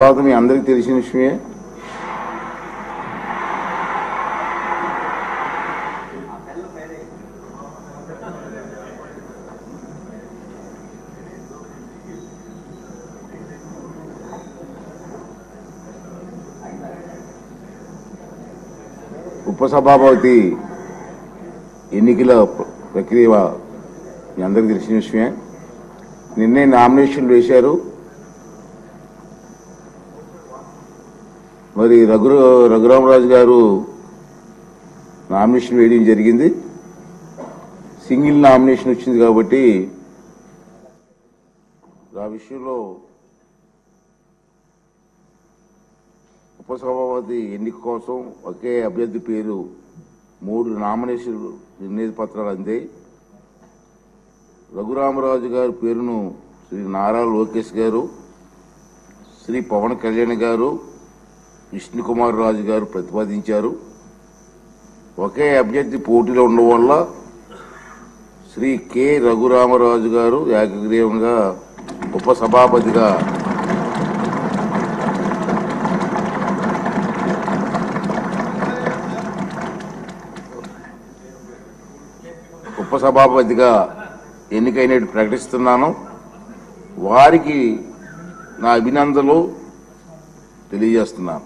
తర్వాత మీ అందరికీ తెలిసిన విషయమే ఉపసభాపతి ఎన్నికల ప్రక్రియ మీ అందరికీ తెలిసిన విషయమే. నిన్నే నామినేషన్లు వేశారు. మరి రఘురామరాజు గారు నామినేషన్ వేయడం జరిగింది. సింగిల్ నామినేషన్ వచ్చింది కాబట్టి ఆ విషయంలో ఉపసభాపతి ఎన్నిక కోసం ఒకే అభ్యర్థి పేరు 3 నామినేషన్ నిర్ణయ పత్రాలు అందాయి. రఘురామరాజు గారి పేరును శ్రీ నారా లోకేష్ గారు, శ్రీ పవన్ కళ్యాణ్ గారు, విష్ణుకుమార్ రాజు గారు ప్రతిపాదించారు. ఒకే అభ్యర్థి పోటీలో ఉండడం వల్ల శ్రీ కె రఘురామరాజు గారు ఏకగ్రీవంగా ఉపసభాపతిగా ఎన్నికైనట్టు ప్రకటిస్తున్నాను. వారికి నా అభినందనలు తెలియజేస్తున్నాను.